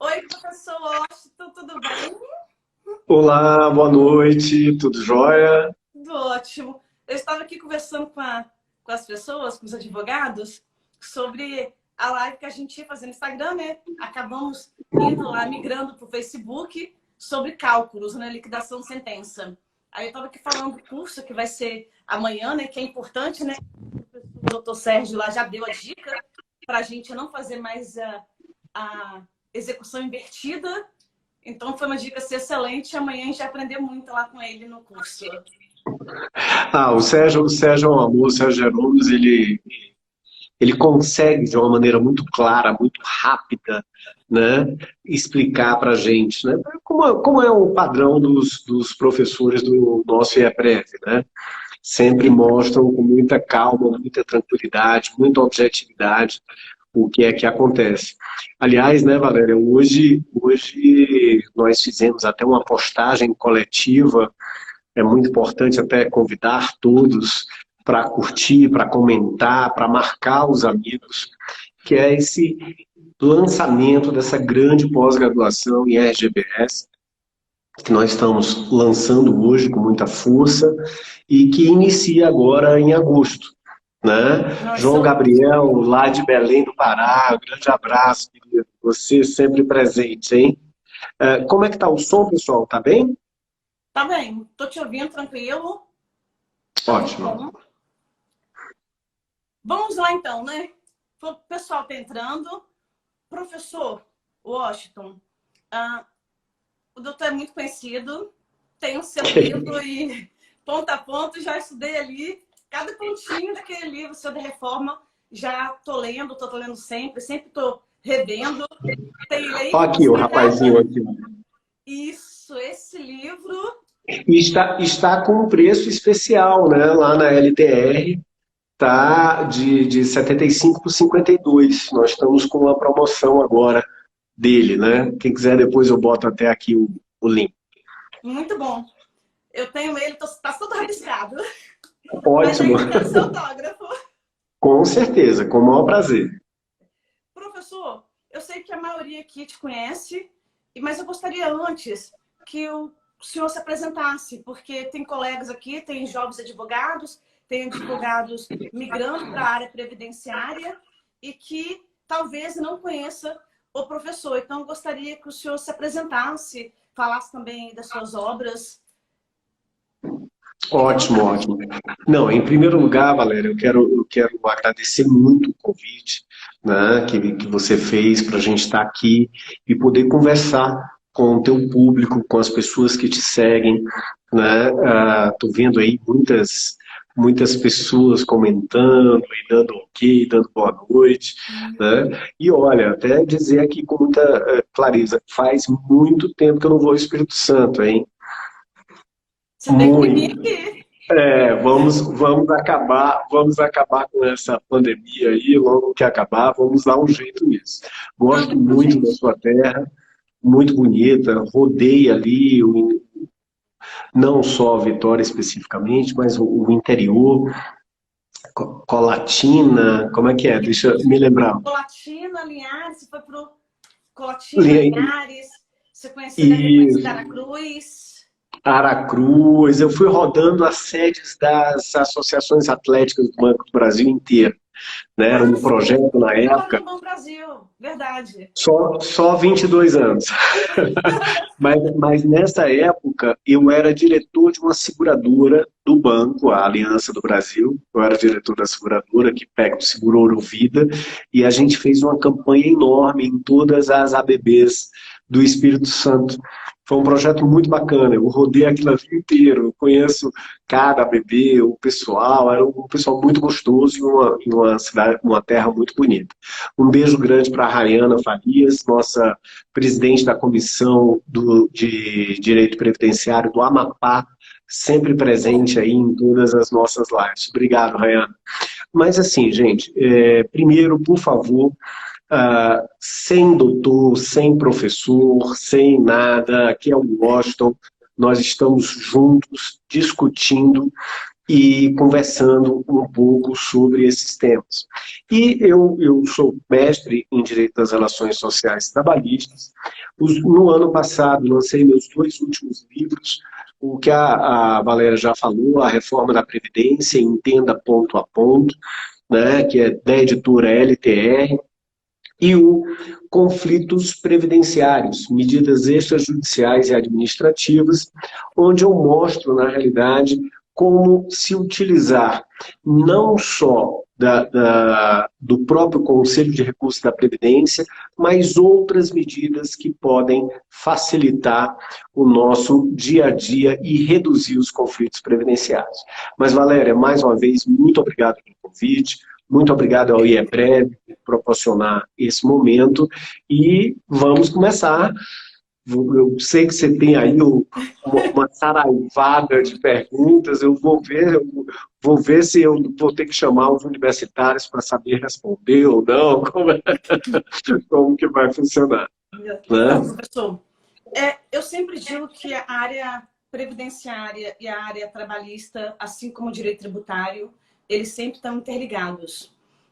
Oi, professor Washington, tudo bem? Olá, boa noite, tudo jóia? Tudo ótimo. Eu estava aqui conversando com as pessoas, com os advogados, sobre a live que a gente ia fazer no Instagram, né? Acabamos indo lá, migrando para o Facebook, sobre cálculos, né? Liquidação de sentença. Aí eu estava aqui falando do curso que vai ser amanhã, né? Que é importante, né? O doutor Sérgio lá já deu a dica para a gente não fazer mais a execução invertida. Então foi uma dica assim, excelente. Amanhã a gente vai aprender muito lá com ele no curso. O Sérgio é um amor, o Sérgio Jeromes, ele consegue de uma maneira muito clara, muito rápida, né, explicar para a gente, né, como é o padrão dos professores do nosso IEPREV, né? Sempre mostram com muita calma, muita tranquilidade, muita objetividade o que é que acontece. Aliás, né, Valéria, hoje nós fizemos até uma postagem coletiva. É muito importante até convidar todos para curtir, para comentar, para marcar os amigos, que é esse lançamento dessa grande pós-graduação em RGBS, que nós estamos lançando hoje com muita força e que inicia agora em agosto, né? João Nossa, Gabriel, lá de Belém do Pará, um grande abraço, querido. Você sempre presente, hein? Como é que tá o som, pessoal? Tá bem? tá bem. Tô te ouvindo tranquilo. Tá muito Ótimo. bom. Vamos lá então, né? O pessoal tá entrando. Professor Washington, ah, o doutor é muito conhecido. Tem o seu livro e ponto a ponto já estudei ali. Cada pontinho daquele livro, seu de reforma, já tô lendo sempre tô revendo. Tem lei Olha aqui o rapazinho complicada. aqui. Isso, esse livro. E está com um preço especial, né? Lá na LTR, tá de 75 por 52. Nós estamos com uma promoção agora dele, né? Quem quiser, depois eu boto até aqui o link. Muito bom. Eu tenho ele, tá todo rabiscado. Mas Ótimo, ainda quero seu autógrafo. com certeza, com o maior prazer. Professor, eu sei que a maioria aqui te conhece, mas eu gostaria antes que o senhor se apresentasse, porque tem colegas aqui, tem jovens advogados, tem advogados migrando para a área previdenciária e que talvez não conheça o professor. Então, eu gostaria que o senhor se apresentasse, falasse também das suas obras. Fique à Ótimo, vontade. ótimo. Não, em primeiro lugar, Valéria, eu quero agradecer muito o convite, né, que você fez para a gente estar aqui e poder conversar com o teu público, com as pessoas que te seguem, né? Tô vendo aí muitas pessoas comentando e dando ok, dando boa noite, né? E olha, até dizer aqui com muita clareza, faz muito tempo que eu não vou ao Espírito Santo, hein? Você tem que vir Muito. aqui. Vamos acabar com essa pandemia aí, logo que acabar, vamos dar um jeito nisso. Manda Gosto pra muito da gente. sua terra, muito bonita, rodei ali, não só a Vitória especificamente, mas o interior, Colatina, como é que é? Deixa eu me lembrar. Colatina, Linhares, você foi pro Colatina, Linhares, deve ter conhecido E Aracruz. Aracruz, eu fui rodando as sedes das associações atléticas do Banco do Brasil inteiro, né? Era Ah, um sim, projeto na trabalhou época. no Banco Brasil, verdade. Só 22 anos. Mas nessa época eu era diretor de uma seguradora do banco, a Aliança do Brasil. Eu era diretor da seguradora que pega o seguro Ouro Vida e a gente fez uma campanha enorme em todas as ABBs do Espírito Santo. Foi um projeto muito bacana. Eu rodei aquilo ali inteiro. Eu conheço cada ABB, o pessoal. Era um pessoal muito gostoso e uma cidade, uma terra muito bonita. Um beijo grande para a Rayana Farias, nossa presidente da Comissão de Direito Previdenciário do Amapá, sempre presente aí em todas as nossas lives. Obrigado, Rayana. Mas assim, gente, primeiro, por favor, sem doutor, sem professor, sem nada, aqui é o Washington, nós estamos juntos discutindo e conversando um pouco sobre esses temas. E eu sou mestre em Direito das Relações Sociais e Trabalhistas. No ano passado, lancei meus 2 últimos livros, o que a Valéria já falou, a Reforma da Previdência, Entenda Ponto a Ponto, né, que é da editora LTR, e o Conflitos Previdenciários, Medidas Extrajudiciais e Administrativas, onde eu mostro, na realidade, como se utilizar não só do próprio Conselho de Recursos da Previdência, mas outras medidas que podem facilitar o nosso dia a dia e reduzir os conflitos previdenciários. Mas, Valéria, mais uma vez, muito obrigado pelo convite, muito obrigado ao IEPREV por proporcionar esse momento, e vamos começar. Eu sei que você tem aí uma saraivada de perguntas, eu vou ver se eu vou ter que chamar os universitários para saber responder ou não, como que vai funcionar. Então, Né? professor, eu sempre digo que a área previdenciária e a área trabalhista, assim como o direito tributário, eles sempre estão interligados.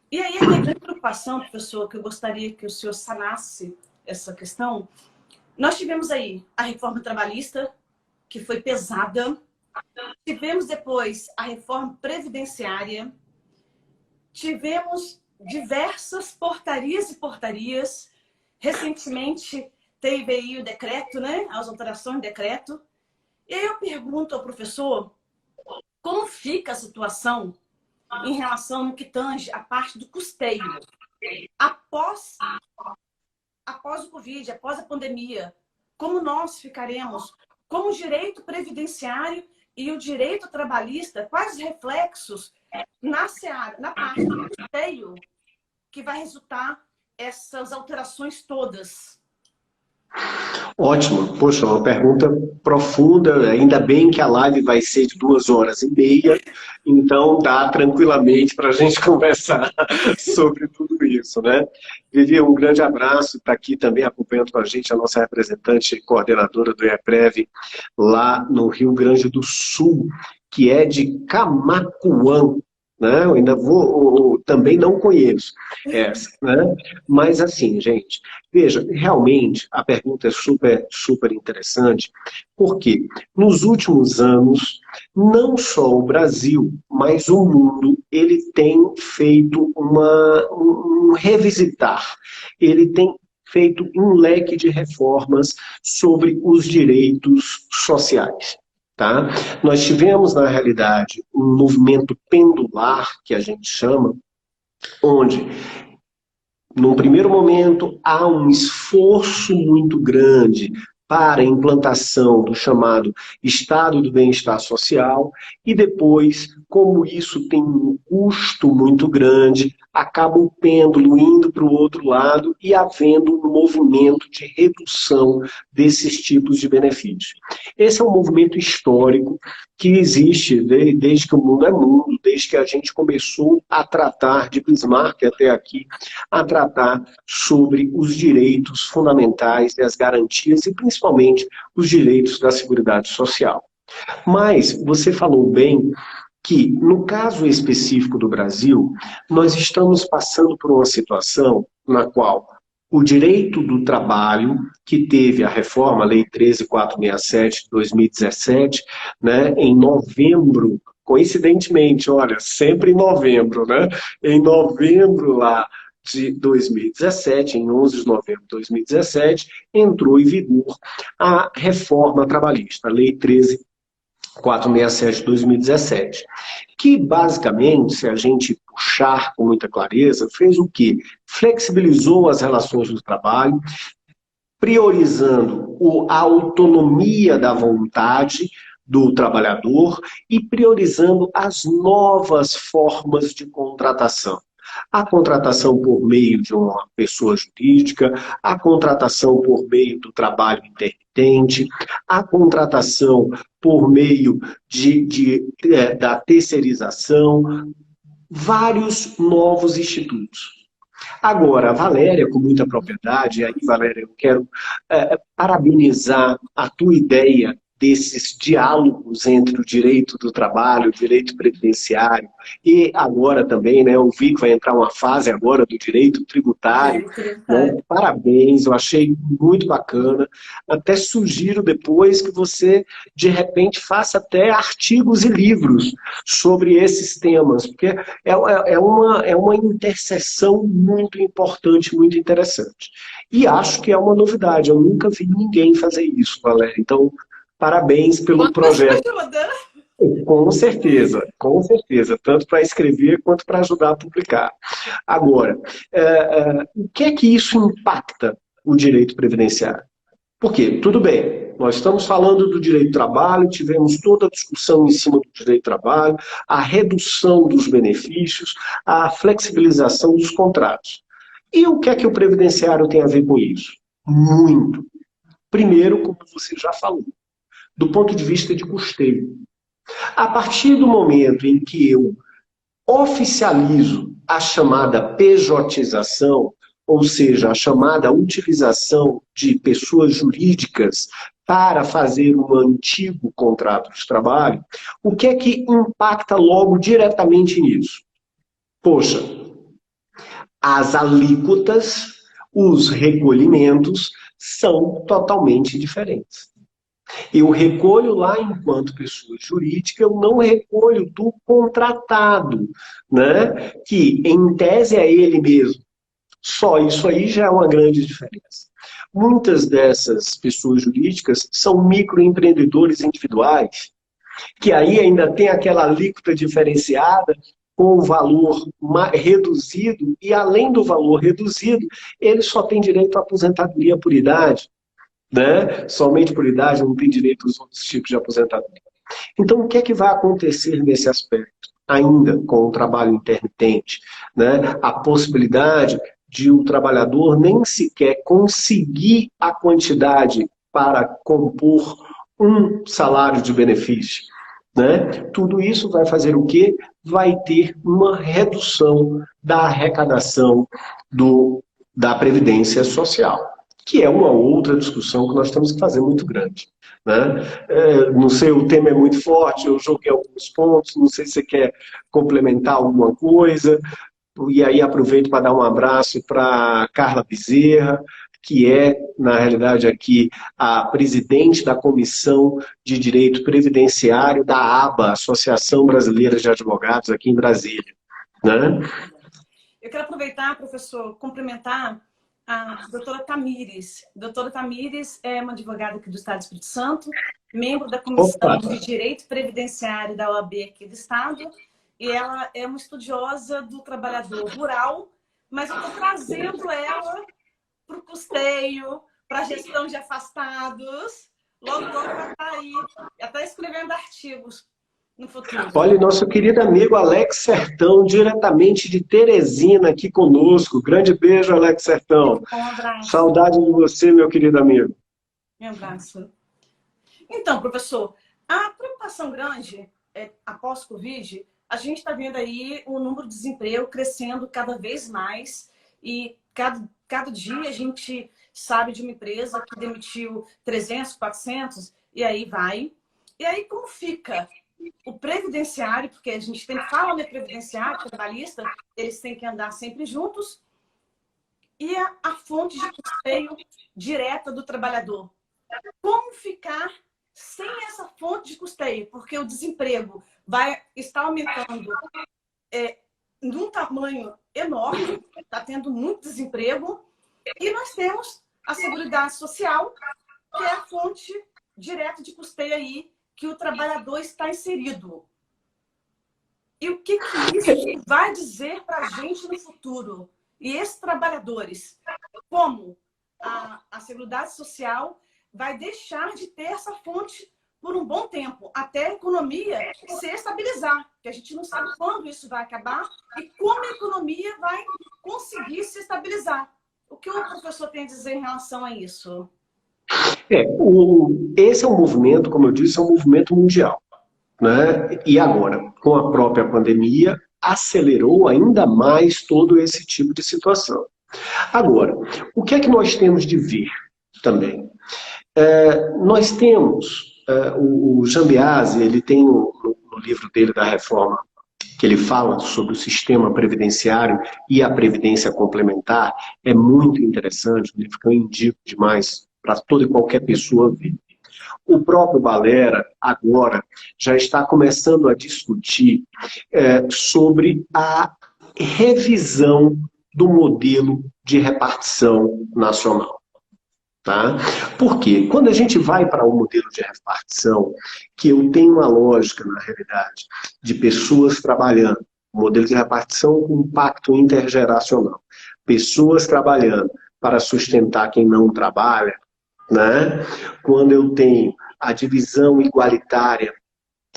E aí a minha grande preocupação, professor, que eu gostaria que o senhor sanasse essa questão. Nós tivemos aí a reforma trabalhista, que foi pesada. Tivemos depois a reforma previdenciária. Tivemos diversas portarias e portarias. Recentemente teve aí o decreto, né? As alterações do decreto. E aí eu pergunto ao professor como fica a situação em relação no que tange a parte do custeio. Após o Covid, após a pandemia, como nós ficaremos, como o direito previdenciário e o direito trabalhista, quais os reflexos na seara, na parte do custeio que vai resultar essas alterações todas? Ótimo. Poxa, uma pergunta profunda. Ainda bem que a live vai ser de 2h30, então dá tranquilamente para a gente conversar sobre tudo isso, né? Vivi, um grande abraço. Está aqui também acompanhando com a gente a nossa representante e coordenadora do IEPREV lá no Rio Grande do Sul, que é de Camaquã. Né? Eu ainda também não conheço essa, né? Mas assim, gente, veja, realmente a pergunta é super, super interessante, porque nos últimos anos, não só o Brasil, mas o mundo, ele tem feito um revisitar, ele tem feito um leque de reformas sobre os direitos sociais. Tá? Nós tivemos, na realidade, um movimento pendular, que a gente chama, onde, num primeiro momento, há um esforço muito grande para a implantação do chamado Estado do Bem-Estar Social, e depois, como isso tem um custo muito grande, acaba o pêndulo indo para o outro lado e havendo um movimento de redução desses tipos de benefícios. Esse é um movimento histórico que existe desde que o mundo é mundo, desde que a gente começou a tratar, de Bismarck até aqui, a tratar sobre os direitos fundamentais e as garantias, e principalmente os direitos da Seguridade Social. Mas você falou bem que, no caso específico do Brasil, nós estamos passando por uma situação na qual o direito do trabalho, que teve a reforma, a Lei 13.467 de 2017, né, em novembro, coincidentemente, olha, sempre em novembro, né? Em novembro lá de 2017, em 11 de novembro de 2017, entrou em vigor a reforma trabalhista, a Lei 13.467 de 2017, que basicamente, se a gente puxar com muita clareza, fez o quê? Flexibilizou as relações do trabalho, priorizando a autonomia da vontade do trabalhador e priorizando as novas formas de contratação. A contratação por meio de uma pessoa jurídica, a contratação por meio do trabalho intermitente, a contratação por meio da terceirização, vários novos institutos. Agora, a Valéria, com muita propriedade, e aí, Valéria, eu quero parabenizar a tua ideia desses diálogos entre o direito do trabalho, o direito previdenciário e agora também, né, eu vi que vai entrar uma fase agora do direito tributário, né? Parabéns, eu achei muito bacana. Até sugiro depois que você, de repente, faça até artigos e livros sobre esses temas, porque é uma interseção muito importante, muito interessante. E acho que é uma novidade, eu nunca vi ninguém fazer isso, Valéria. Então, parabéns pelo projeto. Com certeza, tanto para escrever quanto para ajudar a publicar. Agora, o que é que isso impacta o direito previdenciário? Por quê? Tudo bem, nós estamos falando do direito do trabalho, tivemos toda a discussão em cima do direito do trabalho, a redução dos benefícios, a flexibilização dos contratos. E o que é que o previdenciário tem a ver com isso? Muito. Primeiro, como você já falou, do ponto de vista de custeio. A partir do momento em que eu oficializo a chamada pejotização, ou seja, a chamada utilização de pessoas jurídicas para fazer um antigo contrato de trabalho, o que é que impacta logo diretamente nisso? Poxa, as alíquotas, os recolhimentos são totalmente diferentes. Eu recolho lá enquanto pessoa jurídica, eu não recolho do contratado, né? Que em tese é ele mesmo. Só isso aí já é uma grande diferença. Muitas dessas pessoas jurídicas são microempreendedores individuais, que aí ainda tem aquela alíquota diferenciada com o valor reduzido, e além do valor reduzido, ele só tem direito à aposentadoria por idade, né? Somente por idade, não tem direito aos outros tipos de aposentadoria. Então, o que é que vai acontecer nesse aspecto? Ainda com o trabalho intermitente, né? A possibilidade de o trabalhador nem sequer conseguir a quantidade para compor um salário de benefício, né? Tudo isso vai fazer o quê? Vai ter uma redução da arrecadação da Previdência Social, que é uma outra discussão que nós temos que fazer muito grande, né? Não sei, o tema é muito forte, eu joguei alguns pontos, não sei se você quer complementar alguma coisa, e aí aproveito para dar um abraço para Carla Bezerra, que é, na realidade, aqui a presidente da Comissão de Direito Previdenciário da ABA, Associação Brasileira de Advogados, aqui em Brasília, né? Eu quero aproveitar, professor, cumprimentar a doutora Tamires. A doutora Tamires é uma advogada aqui do Estado do Espírito Santo, membro da Comissão de Direito Previdenciário da OAB aqui do Estado, e ela é uma estudiosa do trabalhador rural, mas eu estou trazendo ela para o custeio, para a gestão de afastados, logo vai estar aí, até escrevendo artigos no futuro. Olha, nosso querido amigo Alex Sertão, diretamente de Teresina, aqui conosco. Grande beijo, Alex Sertão. Um abraço. Saudade de você, meu querido amigo. Um abraço. Então, professor, a preocupação grande após Covid, a gente está vendo aí o número de desemprego crescendo cada vez mais e cada dia a gente sabe de uma empresa que demitiu 300, 400 e aí vai. E aí como fica o previdenciário, porque a gente tem que falar de previdenciário, trabalhista, eles têm que andar sempre juntos, e a fonte de custeio direta do trabalhador. Como ficar sem essa fonte de custeio? Porque o desemprego vai estar aumentando num tamanho enorme, está tendo muito desemprego, e nós temos a Seguridade Social, que é a fonte direta de custeio aí, que o trabalhador está inserido. E o que isso vai dizer para a gente no futuro? E esses trabalhadores, como a Seguridade Social vai deixar de ter essa fonte por um bom tempo, até a economia se estabilizar, que a gente não sabe quando isso vai acabar e como a economia vai conseguir se estabilizar. O que o professor tem a dizer em relação a isso? Esse é um movimento, como eu disse, é um movimento mundial, né? E agora, com a própria pandemia, acelerou ainda mais todo esse tipo de situação. Agora, o que é que nós temos de ver também? Nós temos O Jean Biase, ele tem no livro dele da Reforma, que ele fala sobre o sistema previdenciário e a previdência complementar, é muito interessante, um livro que eu indico demais para toda e qualquer pessoa ver. O próprio Valera, agora, já está começando a discutir sobre a revisão do modelo de repartição nacional. Tá? Porque quando a gente vai para o modelo de repartição, que eu tenho uma lógica, na realidade, de pessoas trabalhando, modelo de repartição com impacto intergeracional, pessoas trabalhando para sustentar quem não trabalha, né? Quando eu tenho a divisão igualitária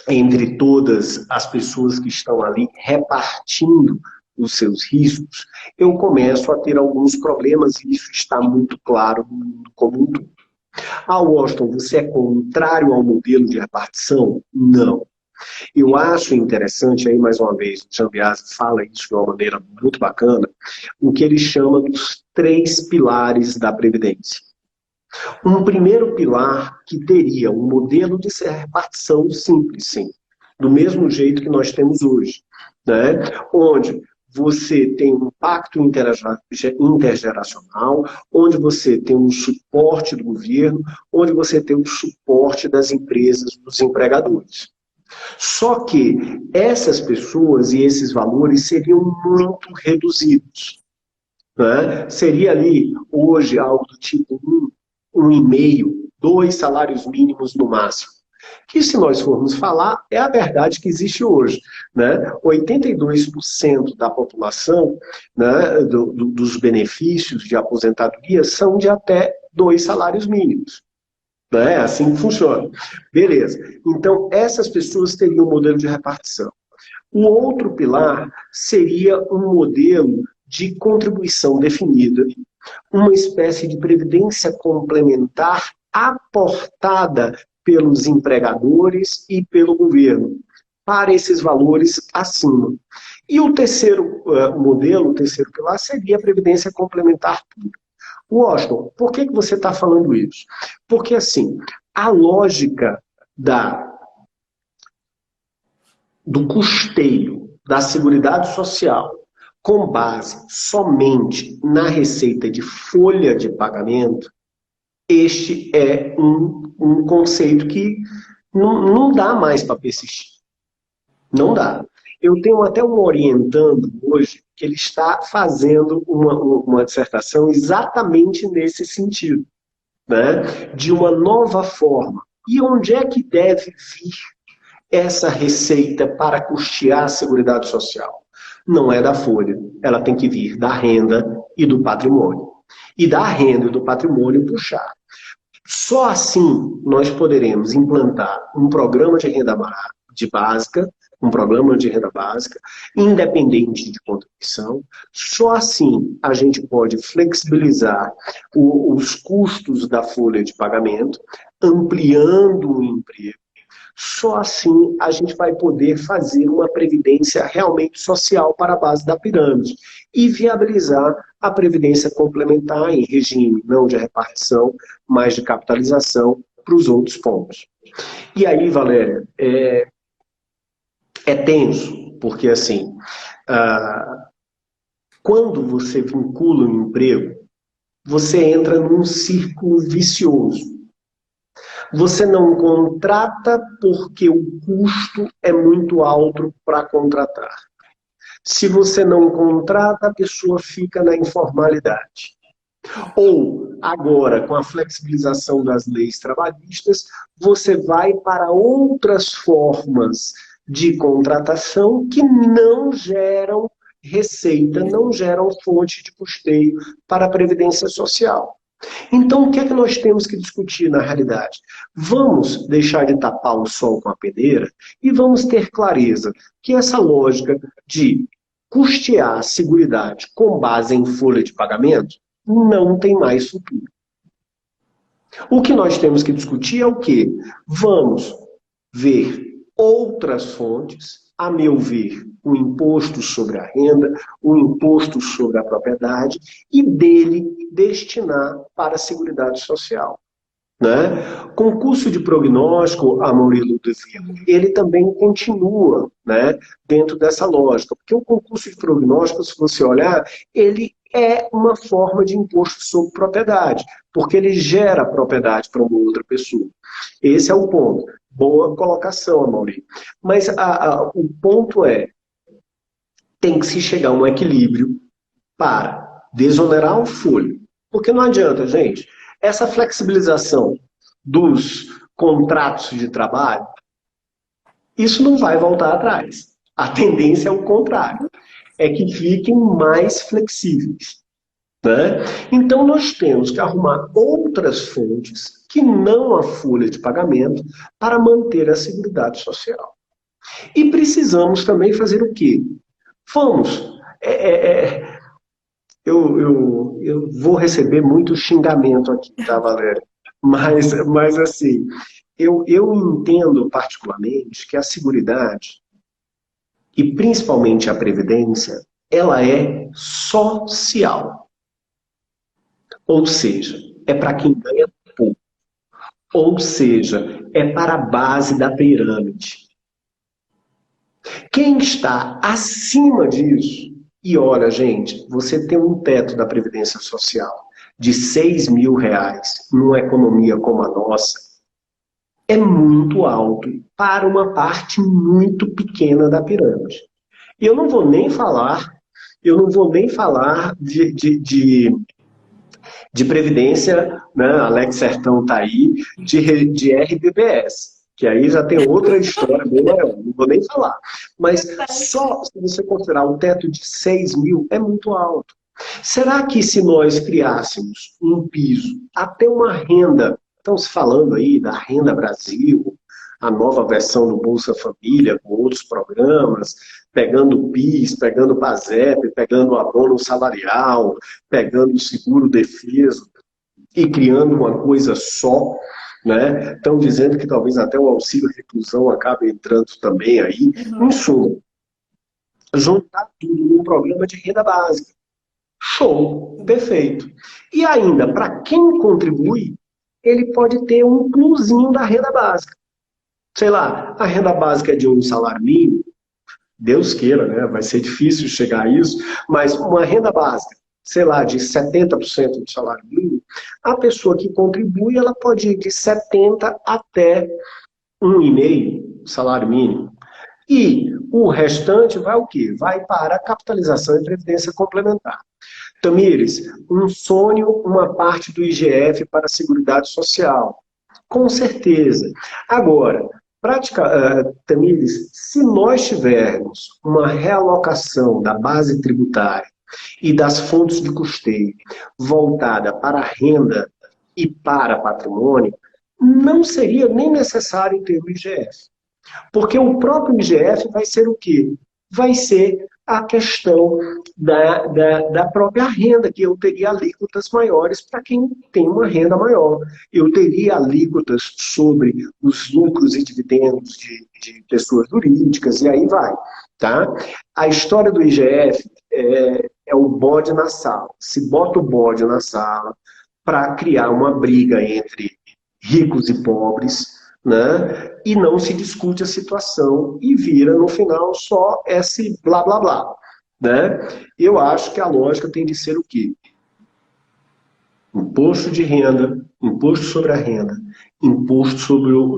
entre todas as pessoas que estão ali repartindo os seus riscos, eu começo a ter alguns problemas e isso está muito claro no mundo como um todo. Washington, você é contrário ao modelo de repartição? Não. Eu acho interessante, aí mais uma vez, o Jean Biase fala isso de uma maneira muito bacana, o que ele chama dos 3 pilares da Previdência. Um primeiro pilar que teria um modelo de repartição simples, sim, do mesmo jeito que nós temos hoje, né? Onde você tem um impacto intergeracional, onde você tem um suporte do governo, onde você tem um suporte das empresas, dos empregadores. Só que essas pessoas e esses valores seriam muito reduzidos, né? Seria ali, hoje, algo do tipo 1,5, 2 salários mínimos no máximo. Que se nós formos falar, é a verdade que existe hoje, né? 82% da população, né, dos benefícios de aposentadoria são de até 2 salários mínimos. É assim que funciona. Beleza. Então, essas pessoas teriam um modelo de repartição. O outro pilar seria um modelo de contribuição definida, uma espécie de previdência complementar aportada pelos empregadores e pelo governo, para esses valores acima. E o terceiro modelo, o terceiro pilar, seria a previdência complementar pública. Washington, por que você está falando isso? Porque, assim, a lógica do custeio da Seguridade Social com base somente na receita de folha de pagamento, este é um conceito que não dá mais para persistir. Não dá. Eu tenho até um orientando hoje que ele está fazendo uma dissertação exatamente nesse sentido, né? De uma nova forma. E onde é que deve vir essa receita para custear a Seguridade Social? Não é da folha, ela tem que vir da renda e do patrimônio. E da renda e do patrimônio puxar. Só assim nós poderemos implantar um programa de renda básica, um programa de renda básica, independente de contribuição. Só assim a gente pode flexibilizar os custos da folha de pagamento, ampliando o emprego. Só assim a gente vai poder fazer uma previdência realmente social para a base da pirâmide e viabilizar a previdência complementar em regime não de repartição, mas de capitalização para os outros pontos. E aí, Valéria, é tenso, porque assim, quando você vincula um emprego, você entra num círculo vicioso. Você não contrata porque o custo é muito alto para contratar. Se você não contrata, a pessoa fica na informalidade. Ou, agora, com a flexibilização das leis trabalhistas, você vai para outras formas de contratação que não geram receita, não geram fonte de custeio para a Previdência Social. Então, o que é que nós temos que discutir na realidade? Vamos deixar de tapar o sol com a peneira e vamos ter clareza que essa lógica de custear a Seguridade com base em folha de pagamento não tem mais futuro. O que nós temos que discutir é o quê? Vamos ver outras fontes, a meu ver, o imposto sobre a renda, o imposto sobre a propriedade, e dele destinar para a Seguridade Social. né? Concurso de prognóstico, Amaury Ludovico, ele também continua, né, dentro dessa lógica, porque o concurso de prognóstico, se você olhar, ele é uma forma de imposto sobre propriedade, porque ele gera propriedade para uma outra pessoa. Esse é o ponto. Boa colocação, Amaury. Mas o ponto é, tem que se chegar a um equilíbrio para desonerar o folho. Porque não adianta, gente, essa flexibilização dos contratos de trabalho, isso não vai voltar atrás. A tendência é o contrário, é que fiquem mais flexíveis, né? Então nós temos que arrumar outras fontes que não a folha de pagamento para manter a Seguridade Social. E precisamos também fazer o quê? Vamos, eu vou receber muito xingamento aqui, tá, Valéria? Mas assim, eu entendo particularmente que a Seguridade, e principalmente a Previdência, ela é social. Ou seja, é para quem ganha pouco. Ou seja, é para a base da pirâmide. Quem está acima disso, e olha, gente, você tem um teto da Previdência Social de R$ 6.000 numa economia como a nossa, é muito alto para uma parte muito pequena da pirâmide. E eu não vou nem falar de previdência, né? Alex Sertão está aí, de RBPS, que aí já tem outra história bem maior, não vou nem falar. Mas só se você considerar o teto de 6.000, é muito alto. Será que se nós criássemos um piso, até uma renda, estão se falando aí da Renda Brasil, a nova versão do Bolsa Família, com outros programas, pegando o PIS, pegando o PASEP, pegando o abono salarial, pegando o seguro-defeso e criando uma coisa só, né? Estão dizendo que talvez até o auxílio-reclusão acabe entrando também aí. Em suma, juntar tudo num programa de renda básica. Show, perfeito. E ainda, para quem contribui, ele pode ter um plusinho da renda básica. Sei lá, a renda básica é de um salário mínimo, Deus queira, né? Vai ser difícil chegar a isso, mas uma renda básica, sei lá, de 70% do salário mínimo, a pessoa que contribui, ela pode ir de 70 até 1,5 salário mínimo. E o restante vai o quê? Vai para a capitalização e previdência complementar. Tamires, um sonho, uma parte do IGF para a Seguridade Social. Com certeza. Agora, Tamires, se nós tivermos uma realocação da base tributária e das fontes de custeio voltada para a renda e para patrimônio, não seria nem necessário ter o IGF. Porque o próprio IGF vai ser o quê? Vai ser a questão da própria renda, que eu teria alíquotas maiores para quem tem uma renda maior. Eu teria alíquotas sobre os lucros e dividendos de pessoas jurídicas, e aí vai. Tá? A história do IGF é o bode na sala. Se bota o bode na sala para criar uma briga entre ricos e pobres, né? E não se discute a situação e vira, no final, só esse blá, blá, blá. Né? Eu acho que a lógica tem de ser o quê? Imposto de renda, imposto sobre a renda, imposto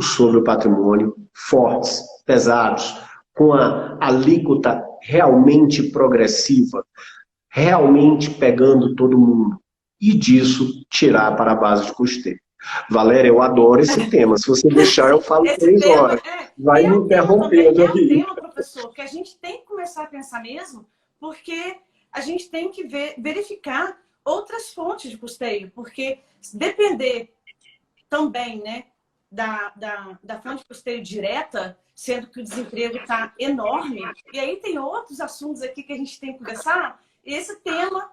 sobre o patrimônio, fortes, pesados, com a alíquota realmente progressiva, realmente pegando todo mundo, e disso tirar para a base de custeio. Valéria, eu adoro esse tema. Se você deixar, eu falo 3 horas. Vai me interrompendo aqui. É um tema, professor, que a gente tem que começar a pensar mesmo, porque a gente tem que verificar outras fontes de custeio, porque depender também, né, da fonte de custeio direta, sendo que o desemprego está enorme, e aí tem outros assuntos aqui que a gente tem que conversar, esse tema,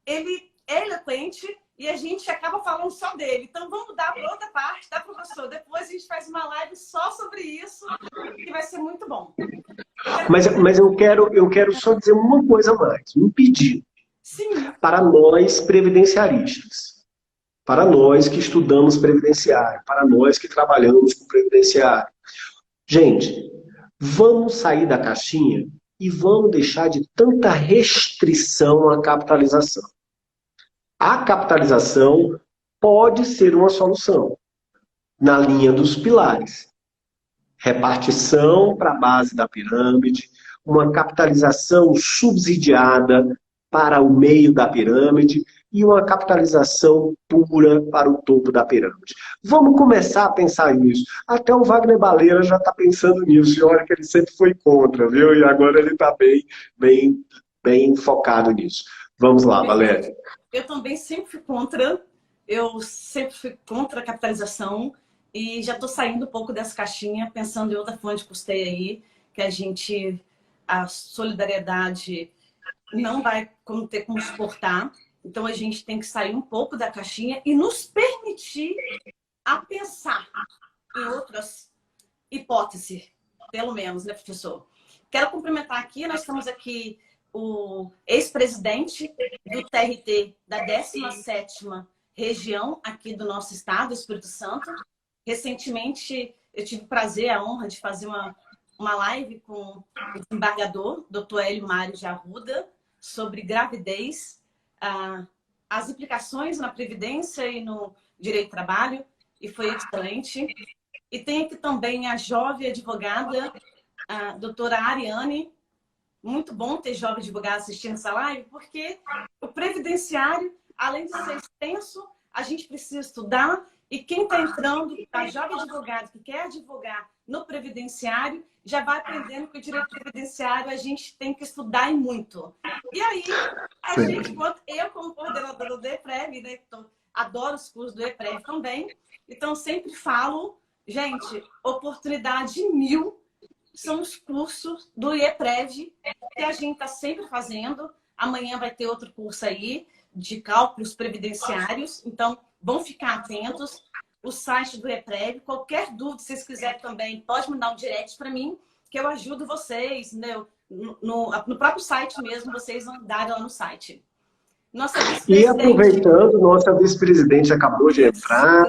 ele é eloquente, e a gente acaba falando só dele. Então vamos mudar para outra parte, tá, professor? Depois a gente faz uma live só sobre isso, que vai ser muito bom. Mas eu quero só dizer uma coisa a mais, um pedido. Sim. Para nós previdenciaristas. para nós que estudamos previdenciário, para nós que trabalhamos com previdenciário. Gente, vamos sair da caixinha e vamos deixar de tanta restrição à capitalização. A capitalização pode ser uma solução na linha dos pilares. Repartição para a base da pirâmide, uma capitalização subsidiada para o meio da pirâmide e uma capitalização pura para o topo da pirâmide. Vamos começar a pensar nisso. Até o Wagner Baleira já está pensando nisso, e olha que ele sempre foi contra, viu? E agora ele está bem focado nisso. Vamos lá, Valéria. Eu também sempre fui contra, a capitalização e já estou saindo um pouco dessa caixinha, pensando em outra fonte de custeio aí, que a solidariedade não vai ter como suportar. Então, a gente tem que sair um pouco da caixinha e nos permitir a pensar em outras hipóteses, pelo menos, né, professor? Quero cumprimentar aqui, nós estamos aqui o ex-presidente do TRT da 17ª região aqui do nosso estado, Espírito Santo. Recentemente, eu tive o prazer, a honra de fazer uma live com o desembargador, Dr. Hélio Mário de Arruda, sobre gravidez, as implicações na Previdência e no direito do trabalho, e foi excelente. E tem aqui também a jovem advogada, a doutora Ariane. Muito bom ter jovem advogado assistindo essa live, porque o previdenciário, além de ser extenso, a gente precisa estudar, e quem está entrando, a jovem advogado que quer advogar no previdenciário, já vai aprendendo que o direito previdenciário a gente tem que estudar e muito. E aí, eu como coordenadora do EPREV, né, adoro os cursos do EPREV também, então sempre falo, gente, oportunidade 1000 são os cursos do EPREV que a gente está sempre fazendo. Amanhã vai ter outro curso aí de cálculos previdenciários, então vão ficar atentos. O site do EPREV, qualquer dúvida, se vocês quiserem também, pode mandar um direct para mim, que eu ajudo vocês, né? No próprio site mesmo, vocês vão dar lá no site. E aproveitando, nossa vice-presidente acabou de entrar,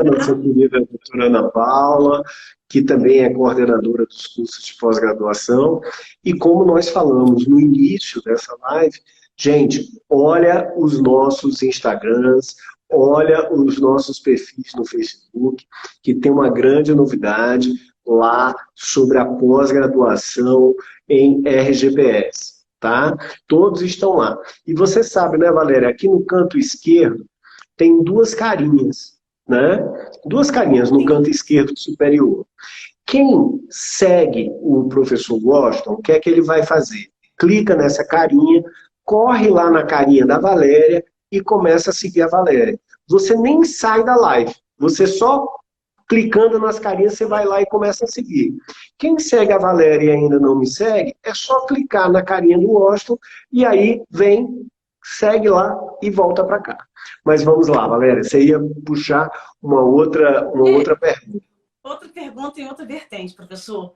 nossa querida doutora Ana Paula, que também é coordenadora dos cursos de pós-graduação. E como nós falamos no início dessa live, gente, olha os nossos Instagrams, olha os nossos perfis no Facebook, que tem uma grande novidade lá sobre a pós-graduação em RGPS. Tá? Todos estão lá. E você sabe, né, Valéria, aqui no canto esquerdo tem duas carinhas, né? Duas carinhas no canto esquerdo superior. Quem segue o professor Washington, o que é que ele vai fazer? Clica nessa carinha, corre lá na carinha da Valéria e começa a seguir a Valéria. Você nem sai da live, você só clicando nas carinhas, você vai lá e começa a seguir. Quem segue a Valéria e ainda não me segue, é só clicar na carinha do Washington e aí vem, segue lá e volta para cá. Mas vamos lá, Valéria, você ia puxar uma outra pergunta. Outra pergunta em outra vertente, professor.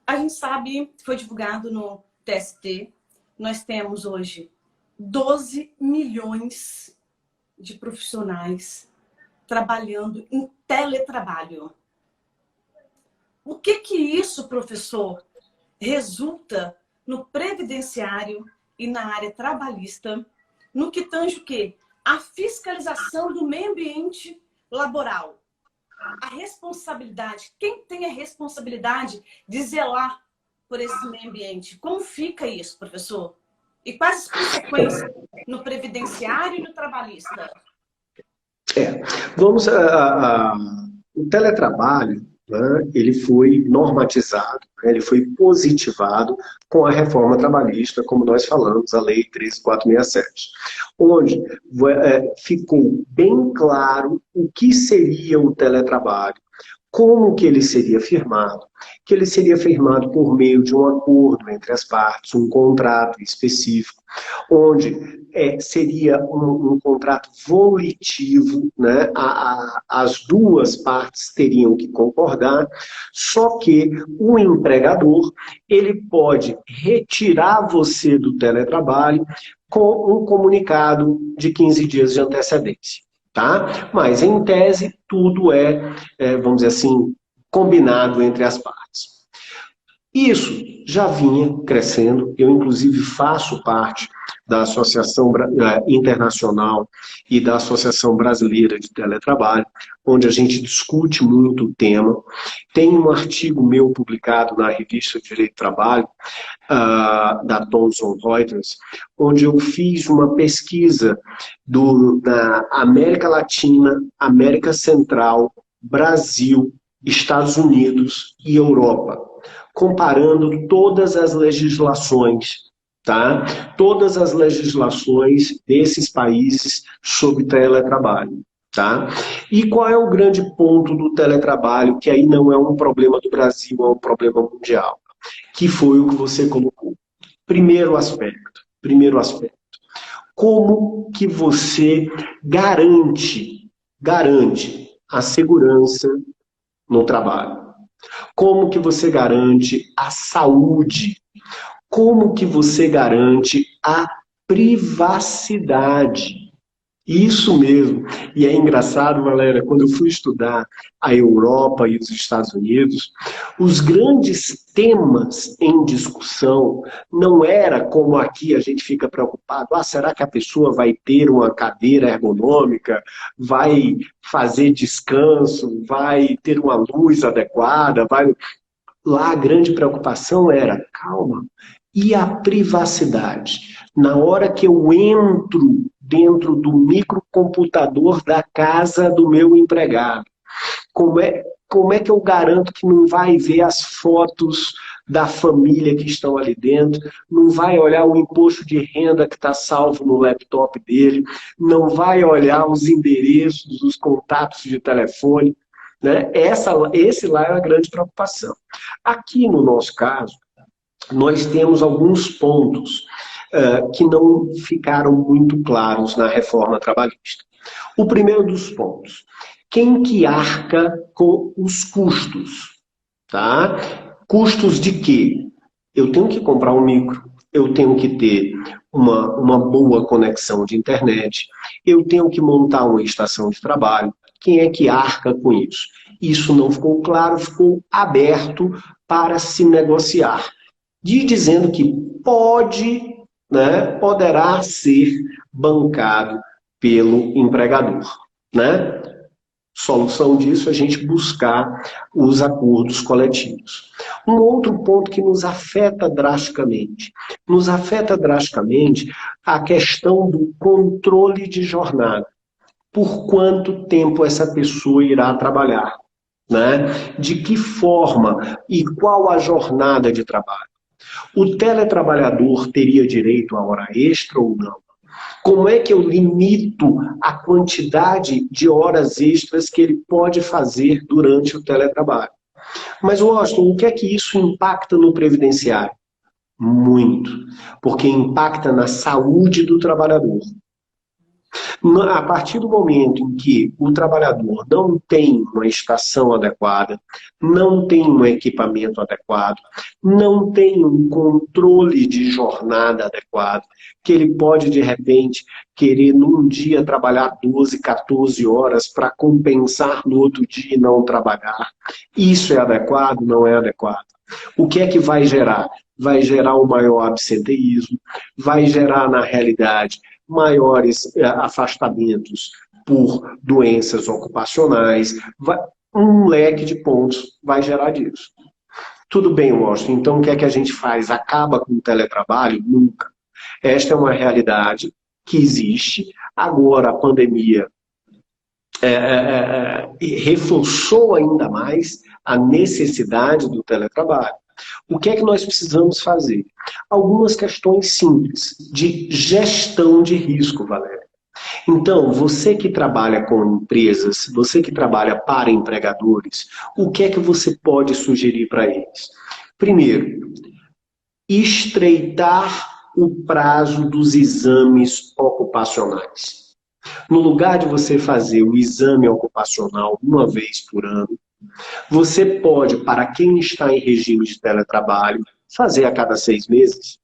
A gente sabe, foi divulgado no TST, nós temos hoje 12 milhões de profissionais trabalhando em teletrabalho. O que isso, professor, resulta no previdenciário e na área trabalhista, no que tange o quê? A fiscalização do meio ambiente laboral. A responsabilidade, quem tem a responsabilidade de zelar por esse meio ambiente? Como fica isso, professor? E quais as consequências no previdenciário e no trabalhista? Vamos o teletrabalho, né, ele foi normatizado, né, ele foi positivado com a reforma trabalhista, como nós falamos, a Lei 13.467, onde ficou bem claro o que seria o teletrabalho, como que ele seria firmado, que ele seria firmado por meio de um acordo entre as partes, um contrato específico, onde seria um contrato volitivo, né? As duas partes teriam que concordar, só que o empregador, ele pode retirar você do teletrabalho com um comunicado de 15 dias de antecedência. Tá? Mas, em tese, tudo vamos dizer assim, combinado entre as partes. Isso já vinha crescendo, eu inclusive faço parte da Associação Internacional e da Associação Brasileira de Teletrabalho, onde a gente discute muito o tema. Tem um artigo meu publicado na revista Direito do Trabalho, da Thomson Reuters, onde eu fiz uma pesquisa da América Latina, América Central, Brasil, Estados Unidos e Europa, comparando todas as legislações, tá? Todas as legislações desses países sobre teletrabalho, tá? E qual é o grande ponto do teletrabalho, que aí não é um problema do Brasil, é um problema mundial, que foi o que você colocou. Primeiro aspecto. Como que você garante a segurança no trabalho? Como que você garante a saúde? Como que você garante a privacidade? Isso mesmo. E é engraçado, Valéria, quando eu fui estudar a Europa e os Estados Unidos, os grandes temas em discussão não era como aqui a gente fica preocupado. Será que a pessoa vai ter uma cadeira ergonômica, vai fazer descanso, vai ter uma luz adequada? Lá a grande preocupação era, calma, e a privacidade? Na hora que eu entro dentro do microcomputador da casa do meu empregado, como é que eu garanto que não vai ver as fotos da família que estão ali dentro, não vai olhar o imposto de renda que está salvo no laptop dele, não vai olhar os endereços, os contatos de telefone, né? Esse lá é a grande preocupação. Aqui no nosso caso, nós temos alguns pontos que não ficaram muito claros na reforma trabalhista. O primeiro dos pontos, quem que arca com os custos? Tá? Custos de quê? Eu tenho que comprar um micro, eu tenho que ter uma boa conexão de internet, eu tenho que montar uma estação de trabalho. Quem é que arca com isso? Isso não ficou claro, ficou aberto para se negociar. Dizendo que poderá ser bancado pelo empregador, né? Solução disso é a gente buscar os acordos coletivos. Um outro ponto que nos afeta drasticamente a questão do controle de jornada. Por quanto tempo essa pessoa irá trabalhar, né? De que forma e qual a jornada de trabalho? O teletrabalhador teria direito a hora extra ou não? Como é que eu limito a quantidade de horas extras que ele pode fazer durante o teletrabalho? Mas, Washington, o que é que isso impacta no previdenciário? Muito, porque impacta na saúde do trabalhador. A partir do momento em que o trabalhador não tem uma estação adequada, não tem um equipamento adequado, não tem um controle de jornada adequado, que ele pode, de repente, querer num dia trabalhar 12, 14 horas para compensar no outro dia e não trabalhar. Isso é adequado? Não é adequado. O que é que vai gerar? Vai gerar um maior absenteísmo, vai gerar, na realidade, maiores afastamentos por doenças ocupacionais, um leque de pontos vai gerar disso. Tudo bem, Washington, então o que é que a gente faz? Acaba com o teletrabalho? Nunca. Esta é uma realidade que existe. Agora a pandemia reforçou ainda mais a necessidade do teletrabalho. O que é que nós precisamos fazer? Algumas questões simples de gestão de risco, Valéria. Então, você que trabalha com empresas, você que trabalha para empregadores, o que é que você pode sugerir para eles? Primeiro, estreitar o prazo dos exames ocupacionais. No lugar de você fazer o exame ocupacional uma vez por ano, você pode, para quem está em regime de teletrabalho, fazer a cada 6 meses.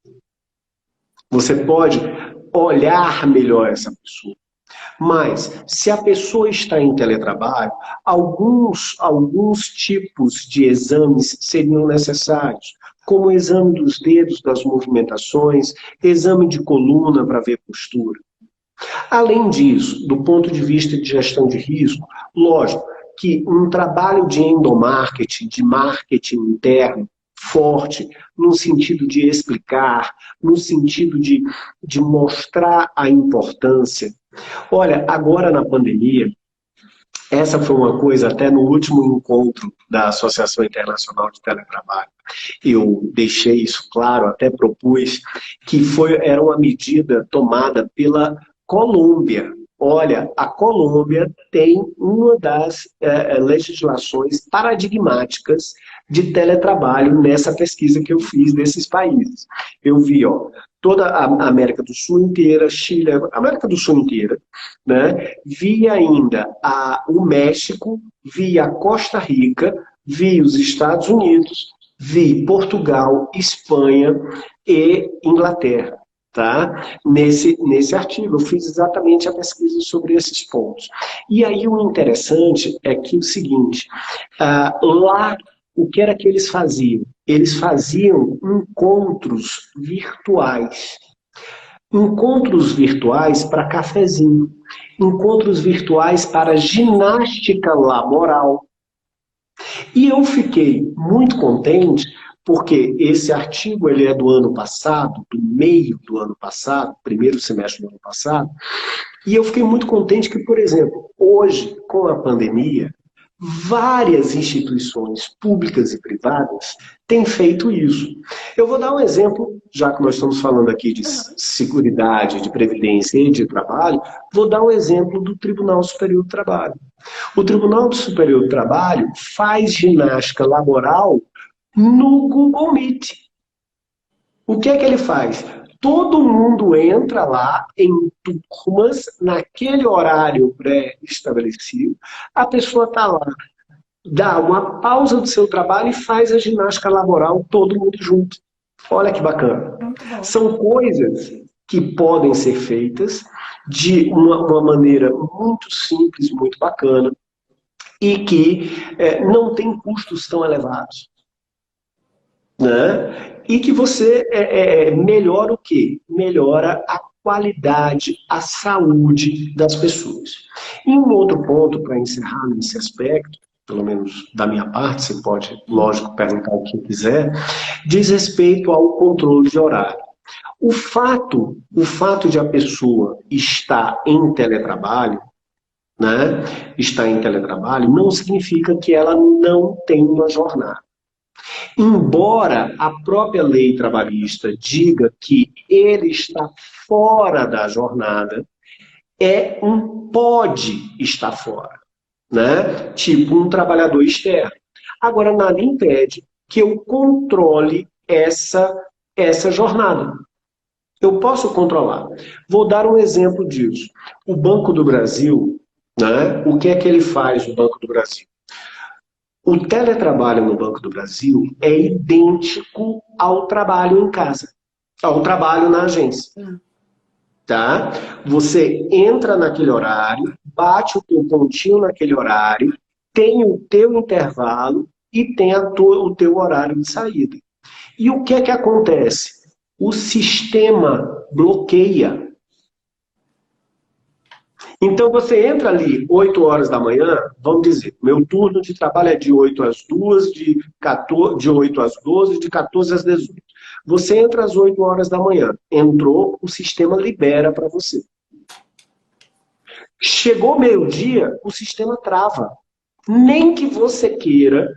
Você pode olhar melhor essa pessoa. Mas, se a pessoa está em teletrabalho, alguns tipos de exames seriam necessários, como o exame dos dedos, das movimentações, exame de coluna para ver postura. Além disso, do ponto de vista de gestão de risco, lógico que um trabalho de endomarketing, de marketing interno, forte, no sentido de explicar, no sentido de mostrar a importância. Olha, agora na pandemia, essa foi uma coisa, até no último encontro da Associação Internacional de Teletrabalho, eu deixei isso claro, até propus, que era uma medida tomada pela Colômbia. Olha, a Colômbia tem uma das legislações paradigmáticas de teletrabalho nessa pesquisa que eu fiz desses países. Eu vi, toda a América do Sul inteira, Chile, América do Sul inteira, né? Vi ainda o México, vi a Costa Rica, vi os Estados Unidos, vi Portugal, Espanha e Inglaterra. Tá? Nesse artigo, eu fiz exatamente a pesquisa sobre esses pontos. E aí o interessante é que o seguinte, lá, o que era que eles faziam? Eles faziam encontros virtuais. Encontros virtuais para cafezinho. Encontros virtuais para ginástica laboral. E eu fiquei muito contente porque esse artigo ele é do ano passado, do meio do ano passado, primeiro semestre do ano passado, e eu fiquei muito contente que, por exemplo, hoje, com a pandemia, várias instituições públicas e privadas têm feito isso. Eu vou dar um exemplo, já que nós estamos falando aqui de seguridade, de previdência e de trabalho, vou dar um exemplo do Tribunal Superior do Trabalho. O Tribunal Superior do Trabalho faz ginástica laboral no Google Meet. O que é que ele faz? Todo mundo entra lá em turmas, naquele horário pré-estabelecido, a pessoa está lá, dá uma pausa do seu trabalho e faz a ginástica laboral todo mundo junto. Olha que bacana. São coisas que podem ser feitas de uma maneira muito simples, muito bacana, e que não tem custos tão elevados. Né? E que você melhora o quê? Melhora a qualidade, a saúde das pessoas. E um outro ponto para encerrar nesse aspecto, pelo menos da minha parte, você pode, lógico, perguntar o que quiser, diz respeito ao controle de horário. O fato de a pessoa estar em teletrabalho, né, não significa que ela não tem uma jornada. Embora a própria lei trabalhista diga que ele está fora da jornada, pode estar fora, né? Tipo um trabalhador externo. Agora, nada impede que eu controle essa jornada. Eu posso controlar. Vou dar um exemplo disso. O Banco do Brasil, né? O que é que ele faz, o Banco do Brasil? O teletrabalho no Banco do Brasil é idêntico ao trabalho em casa, ao trabalho na agência. Tá? Você entra naquele horário, bate o teu pontinho naquele horário, tem o teu intervalo e tem o teu horário de saída. E o que é que acontece? O sistema bloqueia. Então você entra ali 8 horas da manhã, vamos dizer, meu turno de trabalho é de 8 às 2, de 8 às 12, de 14 às 18. Você entra às 8 horas da manhã, entrou, o sistema libera para você. Chegou meio-dia, o sistema trava. Nem que você queira,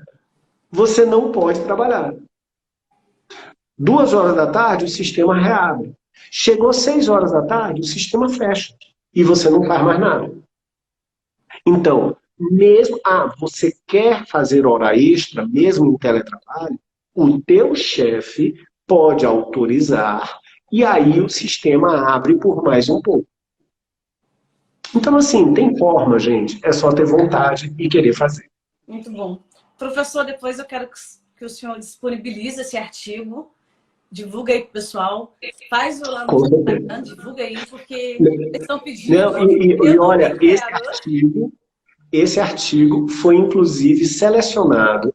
você não pode trabalhar. 2 horas da tarde, o sistema reabre. Chegou 6 horas da tarde, o sistema fecha. E você não faz mais nada. Então, você quer fazer hora extra, mesmo em teletrabalho, o teu chefe pode autorizar e aí o sistema abre por mais um pouco. Então, assim, tem forma, gente. É só ter vontade e querer fazer. Muito bom. Professor, depois eu quero que o senhor disponibilize esse artigo Com aí pro pessoal. Faz o lá no Com certeza. Instagram, divulga aí, porque eles estão pedindo. Não, Eu olha, também quero. esse artigo foi inclusive selecionado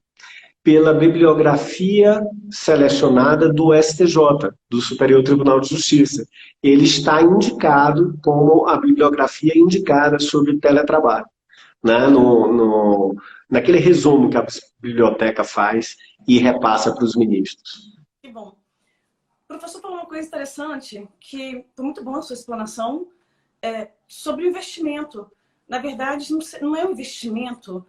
pela bibliografia selecionada do STJ, do Superior Tribunal de Justiça. Ele está indicado como a bibliografia indicada sobre teletrabalho, né? Naquele resumo que a biblioteca faz e repassa para os ministros. Que bom. O professor falou uma coisa interessante, que foi muito boa a sua explanação, sobre o investimento. Na verdade, não é um investimento.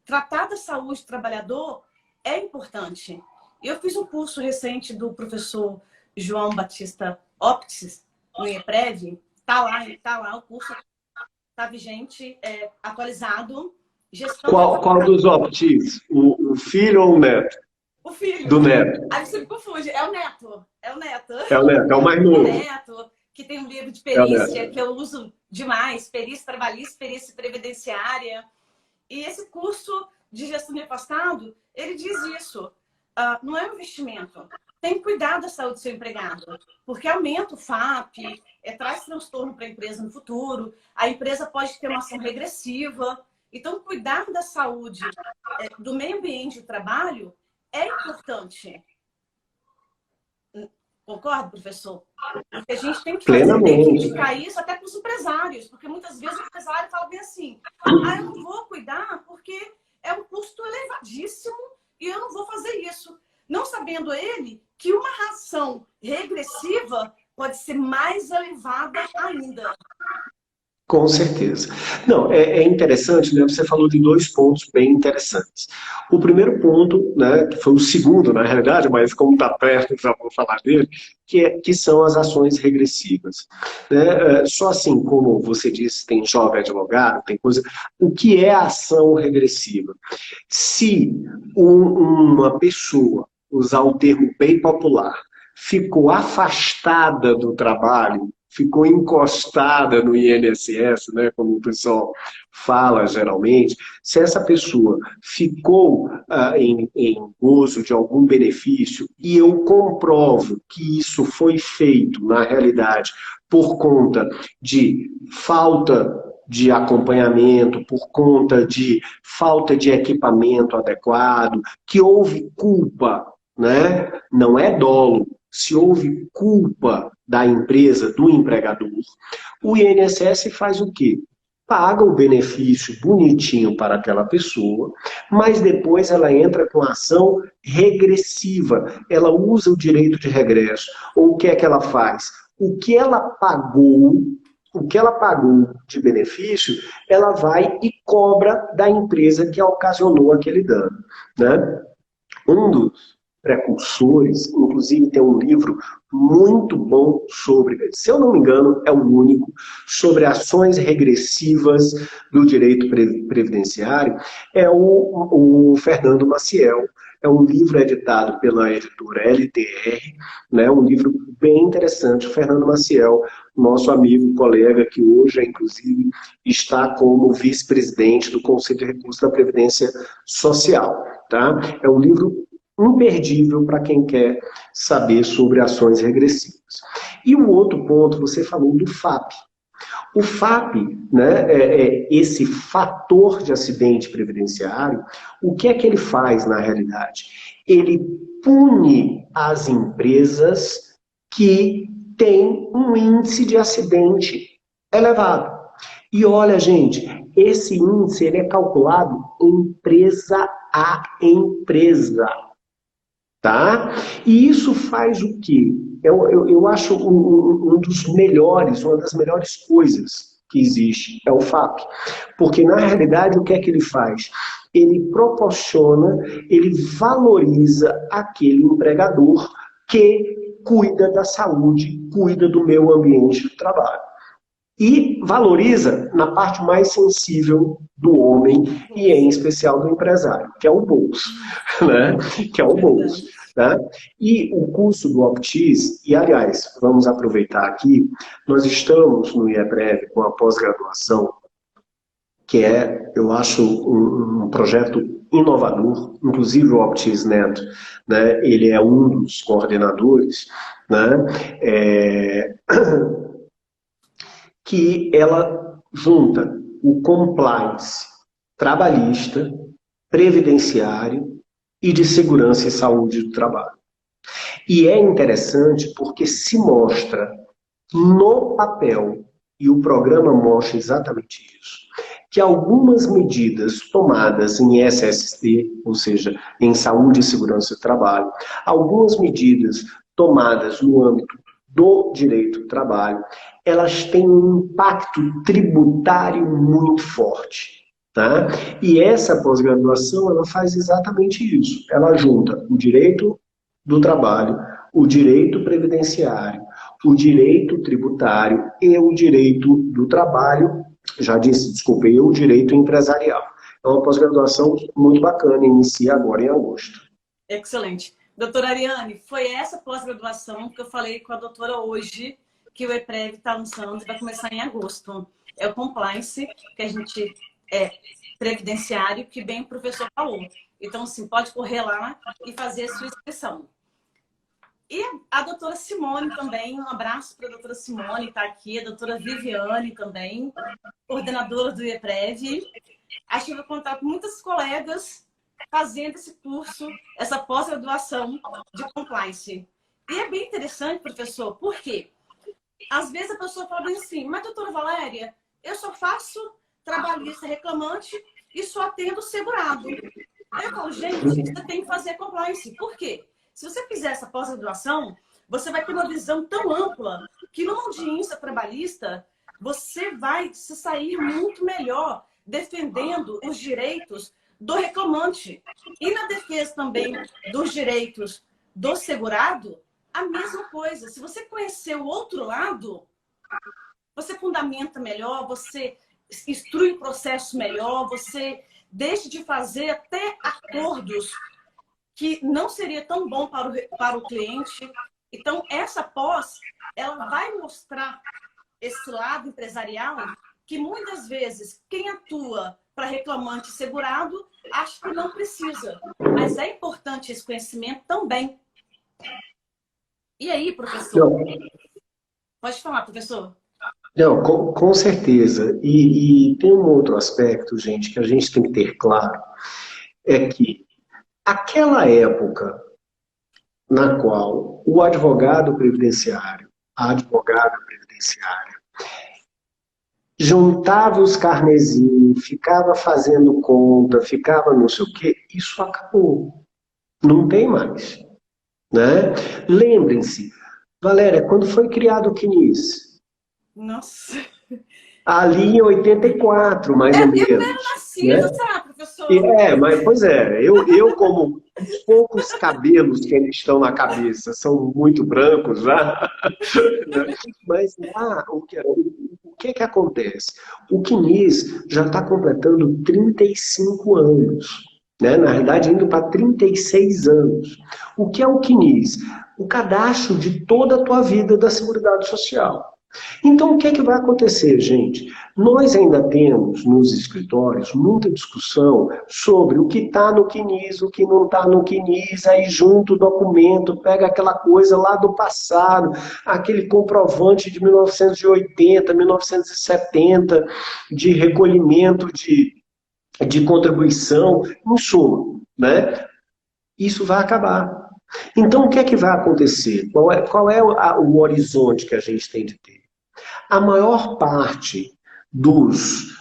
Tratar da saúde do trabalhador é importante. Eu fiz um curso recente do professor João Batista Optis, no IEPREV. Tá lá, o curso está vigente, atualizado. Qual dos optis? O filho ou o neto? O filho. Do neto. Aí você me confunde. É o neto. É o neto, é o mais O novo. neto, que tem um livro de perícia, que eu uso demais. Perícia trabalhista, perícia previdenciária. E esse curso de gestão de afastado, ele diz isso. Não é um investimento. Tem que cuidar da saúde do seu empregado. Porque aumenta o FAP, traz transtorno para a empresa no futuro. A empresa pode ter uma ação regressiva. Então, cuidar da saúde do meio ambiente de trabalho é importante. Concorda, professor? Porque a gente tem que indicar isso até para os empresários, porque muitas vezes o empresário fala bem assim: eu não vou cuidar porque é um custo elevadíssimo e eu não vou fazer isso. Não sabendo ele que uma ração regressiva pode ser mais elevada ainda. Com certeza. Não, é interessante, né? Você falou de dois pontos bem interessantes. O primeiro ponto, né, que foi o segundo, na realidade, mas como está perto, já vou falar dele, que são as ações regressivas. Né? Só assim, como você disse, tem jovem advogado, tem coisa... O que é a ação regressiva? Se uma pessoa, usar o termo bem popular, ficou afastada do trabalho, ficou encostada no INSS, né, como o pessoal fala geralmente, se essa pessoa ficou em gozo de algum benefício e eu comprovo que isso foi feito, na realidade, por conta de falta de acompanhamento, por conta de falta de equipamento adequado, que houve culpa, né? Não é dolo. Se houve culpa da empresa, do empregador, o INSS faz o quê? Paga o benefício bonitinho para aquela pessoa, mas depois ela entra com ação regressiva. Ela usa o direito de regresso. Ou o que é que ela faz? O que ela pagou de benefício, ela vai e cobra da empresa que ocasionou aquele dano, né? Um dos precursores, inclusive tem um livro muito bom sobre, se eu não me engano, é o único, sobre ações regressivas do direito previdenciário, é o Fernando Maciel. É um livro editado pela editora LTR, né, um livro bem interessante. O Fernando Maciel, nosso amigo, colega, que hoje, inclusive, está como vice-presidente do Conselho de Recursos da Previdência Social. Tá? É um livro imperdível para quem quer saber sobre ações regressivas. E o outro ponto, você falou do FAP. O FAP, né, esse fator de acidente previdenciário, o que é que ele faz na realidade? Ele pune as empresas que têm um índice de acidente elevado. E olha, gente, esse índice ele é calculado empresa a empresa. Tá? E isso faz o quê? Eu acho um dos melhores, uma das melhores coisas que existe, é o FAP. Porque, na realidade, o que é que ele faz? Ele proporciona, ele valoriza aquele empregador que cuida da saúde, cuida do meio ambiente do trabalho. E valoriza na parte mais sensível do homem, e em especial do empresário, que é o bolso. Né? Que é o bolso. Tá? E o curso do Optis, e aliás, vamos aproveitar aqui, nós estamos no IEPREV com a pós-graduação, que é, eu acho, um projeto inovador, inclusive o Optis Neto, né, ele é um dos coordenadores, né, que ela junta o compliance trabalhista, previdenciário e de segurança e saúde do trabalho. E é interessante porque se mostra no papel, e o programa mostra exatamente isso, que algumas medidas tomadas em SST, ou seja, em saúde e segurança do trabalho, algumas medidas tomadas no âmbito do direito do trabalho, elas têm um impacto tributário muito forte. Tá? E essa pós-graduação, ela faz exatamente isso. Ela junta o direito do trabalho, o direito previdenciário, o direito tributário e o direito do trabalho, já disse, desculpe, e o direito empresarial. É uma pós-graduação muito bacana, inicia agora em agosto. Excelente. Doutora Ariane, foi essa pós-graduação que eu falei com a doutora hoje, que o EPREV está lançando e vai começar em agosto. É o compliance, que a gente previdenciário, que bem o professor falou. Então, assim, pode correr lá e fazer a sua inscrição. E a doutora Simone também, um abraço para a doutora Simone, está aqui, a doutora Viviane também, coordenadora do EPREV. A gente vai contar com muitas colegas fazendo esse curso, essa pós-graduação de compliance. E é bem interessante, professor, porque às vezes a pessoa fala bem assim, mas doutora Valéria, eu só faço trabalhista reclamante e só atendo segurado. Aí eu falo, gente, você tem que fazer compliance. Por quê? Se você fizer essa pós-graduação, você vai ter uma visão tão ampla que numa audiência trabalhista, você vai se sair muito melhor defendendo os direitos do reclamante. E na defesa também dos direitos do segurado, a mesma coisa. Se você conhecer o outro lado, você fundamenta melhor, você instrui o processo melhor, você deixa de fazer até acordos que não seria tão bom para o cliente. Então, essa pós, ela vai mostrar esse lado empresarial que muitas vezes quem atua para reclamante segurado acha que não precisa. Mas é importante esse conhecimento também. E aí, professor? Não. Pode falar, professor. Não, com certeza. E tem um outro aspecto, gente, que a gente tem que ter claro, é que aquela época na qual o advogado previdenciário, a advogada previdenciária, juntava os carnezinhos, ficava fazendo conta, ficava não sei o quê, isso acabou. Não tem mais. Né? Lembrem-se, Valéria, quando foi criado o CNIS? Nossa. Ali em 84, mais ou menos. Eu não era nascida, né? sabe, professor? Mas, pois é, eu como os poucos cabelos que ainda estão na cabeça são muito brancos já, mas lá, o que acontece? O CNIS já está completando 35 anos, né? Na realidade, indo para 36 anos. O que é o CNIS? O cadastro de toda a tua vida da Seguridade Social. Então, o que é que vai acontecer, gente? Nós ainda temos nos escritórios muita discussão sobre o que está no CNIS, o que não está no CNIS, aí junto o documento, pega aquela coisa lá do passado, aquele comprovante de 1980, 1970, de recolhimento de contribuição, em suma, né? Isso vai acabar. Então, o que é que vai acontecer? Qual é o horizonte que a gente tem de ter? A maior parte dos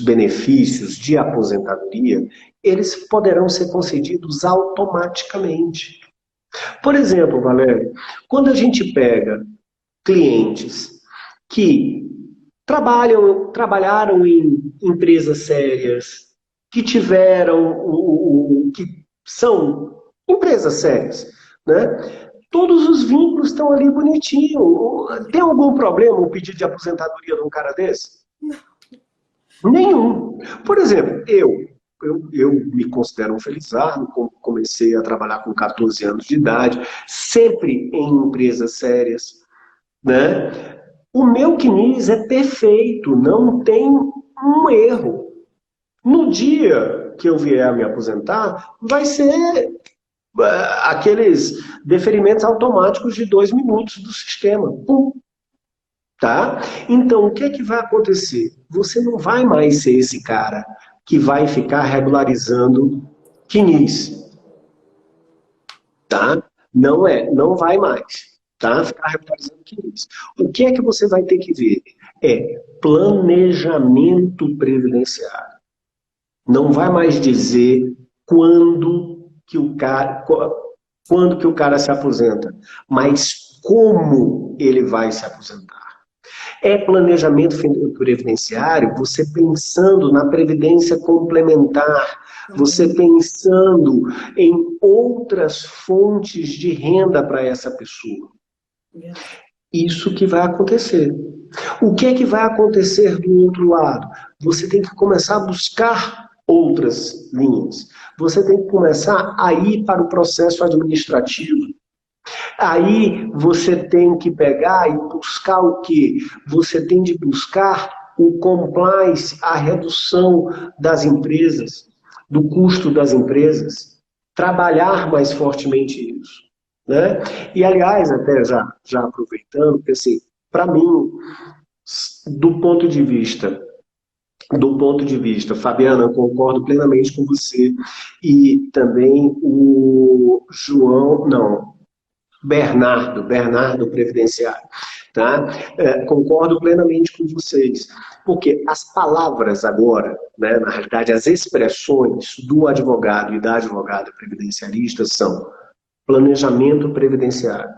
benefícios de aposentadoria, eles poderão ser concedidos automaticamente. Por exemplo, Valério, quando a gente pega clientes que trabalharam em empresas sérias, que que são empresas sérias, né? Todos os vínculos estão ali bonitinho. Tem algum problema o pedido de aposentadoria de um cara desse? Nenhum. Por exemplo, eu me considero um felizardo, comecei a trabalhar com 14 anos de idade, sempre em empresas sérias, né? O meu CNIS é perfeito, não tem um erro. No dia que eu vier a me aposentar, vai ser aqueles deferimentos automáticos de 2 minutos do sistema. Pum, tá? Então, o que é que vai acontecer? Você não vai mais ser esse cara que vai ficar regularizando quinis, tá? Não vai mais, tá? Ficar regularizando quinis. O que é que você vai ter que ver? É planejamento previdenciário. Não vai mais dizer quando que o cara se aposenta, mas como ele vai se aposentar. É planejamento previdenciário você pensando na previdência complementar, você pensando em outras fontes de renda para essa pessoa. Isso que vai acontecer. O que é que vai acontecer do outro lado? Você tem que começar a buscar outras linhas. Você tem que começar a ir para o processo administrativo. Aí você tem que pegar e buscar o quê? Você tem de buscar o compliance, a redução das empresas, do custo das empresas, trabalhar mais fortemente isso. Né? E, aliás, até já aproveitando, porque assim, para mim, do ponto de vista, Fabiana, eu concordo plenamente com você, e também o João, não, Bernardo Previdenciário, tá? Concordo plenamente com vocês, porque as palavras agora, né, na realidade, as expressões do advogado e da advogada previdenciarista são planejamento previdenciário,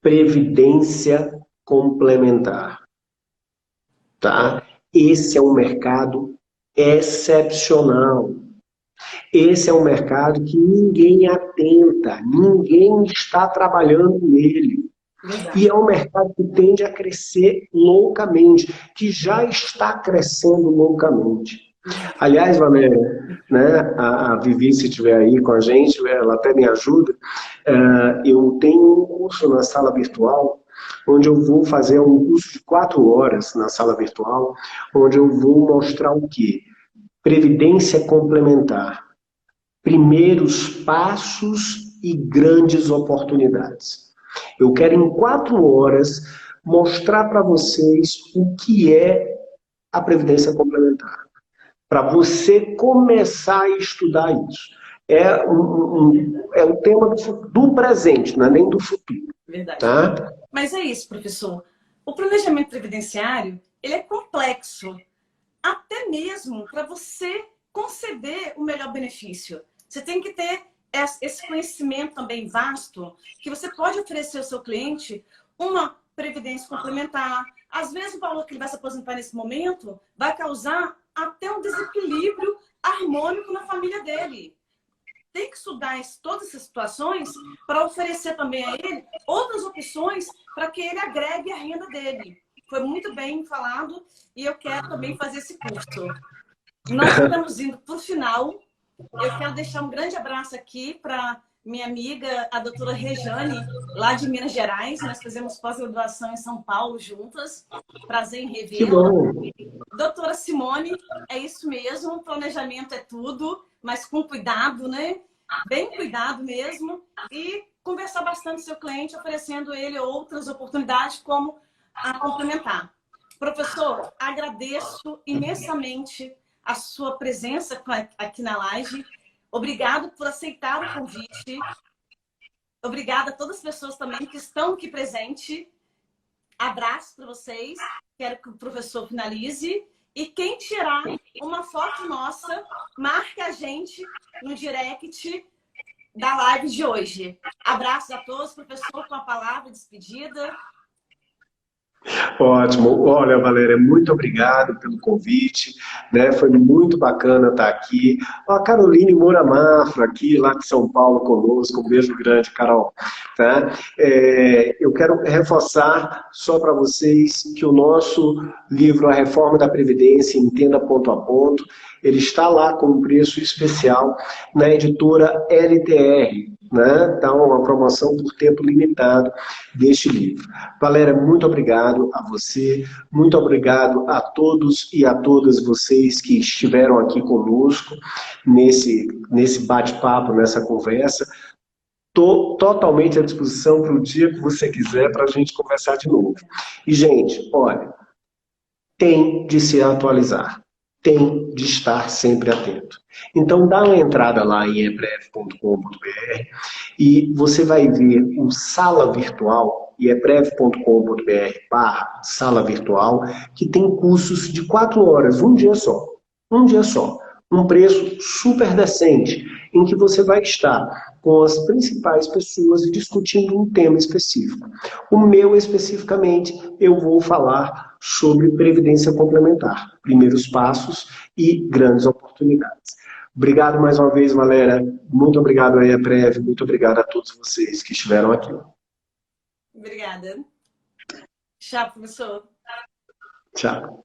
previdência complementar, tá? Esse é um mercado excepcional. Esse é um mercado que ninguém atenta, ninguém está trabalhando nele. Verdade. E é um mercado que tende a crescer loucamente, que já está crescendo loucamente. Aliás, Valéria, né, a Vivi, se estiver aí com a gente, ela até me ajuda, eu tenho um curso na sala virtual, onde eu vou fazer um curso de 4 horas na sala virtual, onde eu vou mostrar o quê? Previdência complementar. Primeiros passos e grandes oportunidades. Eu quero, em 4 horas, mostrar para vocês o que é a previdência complementar. Para você começar a estudar isso. É o tema do presente, não é nem do futuro. Verdade. Tá? Mas é isso, professor. O planejamento previdenciário, ele é complexo. Até mesmo para você conceder o melhor benefício. Você tem que ter esse conhecimento também vasto, que você pode oferecer ao seu cliente uma previdência complementar. Às vezes, o valor que ele vai se aposentar nesse momento vai causar até um desequilíbrio harmônico na família dele. Tem que estudar todas essas situações para oferecer também a ele outras opções para que ele agregue a renda dele. Foi muito bem falado e eu quero também fazer esse curso. Nós estamos indo para o final. Eu quero deixar um grande abraço aqui para minha amiga, a doutora Rejane, lá de Minas Gerais. Nós fizemos pós-graduação em São Paulo juntas. Prazer em revê-la. Doutora Simone, é isso mesmo. Planejamento é tudo, mas com cuidado, né? Bem cuidado mesmo. E conversar bastante com o seu cliente, oferecendo ele outras oportunidades, como a complementar. Professor, agradeço imensamente a sua presença aqui na live. Obrigado por aceitar o convite. Obrigada a todas as pessoas também que estão aqui presentes. Abraço para vocês. Quero que o professor finalize. E quem tirar uma foto nossa, marque a gente no direct da live de hoje. Abraços a todos. Professor, com a palavra de despedida. Ótimo. Olha, Valéria, muito obrigado pelo convite, né? Foi muito bacana estar aqui. A Caroline Moura Mafra, aqui lá de São Paulo conosco. Um beijo grande, Carol. Tá? Eu quero reforçar só para vocês que o nosso livro A Reforma da Previdência, Entenda Ponto a Ponto, ele está lá com um preço especial na editora LTR. né? Então, uma promoção por tempo limitado deste livro. Valéria, muito obrigado a você, muito obrigado a todos e a todas vocês que estiveram aqui conosco nesse bate-papo, nessa conversa. Estou totalmente à disposição para o dia que você quiser para a gente conversar de novo. E, gente, olha, tem de se atualizar, tem de estar sempre atento. Então, dá uma entrada lá em ebreve.com.br e você vai ver o Sala Virtual, e ebreve.com.br/sala virtual, que tem cursos de 4 horas, um dia só. Um dia só. Um preço super decente, em que você vai estar com as principais pessoas discutindo um tema específico. O meu, especificamente, eu vou falar sobre previdência complementar, primeiros passos e grandes oportunidades. Obrigado mais uma vez, Valéria. Muito obrigado aí, Ebreve. Muito obrigado a todos vocês que estiveram aqui. Obrigada. Tchau, professor. Tchau.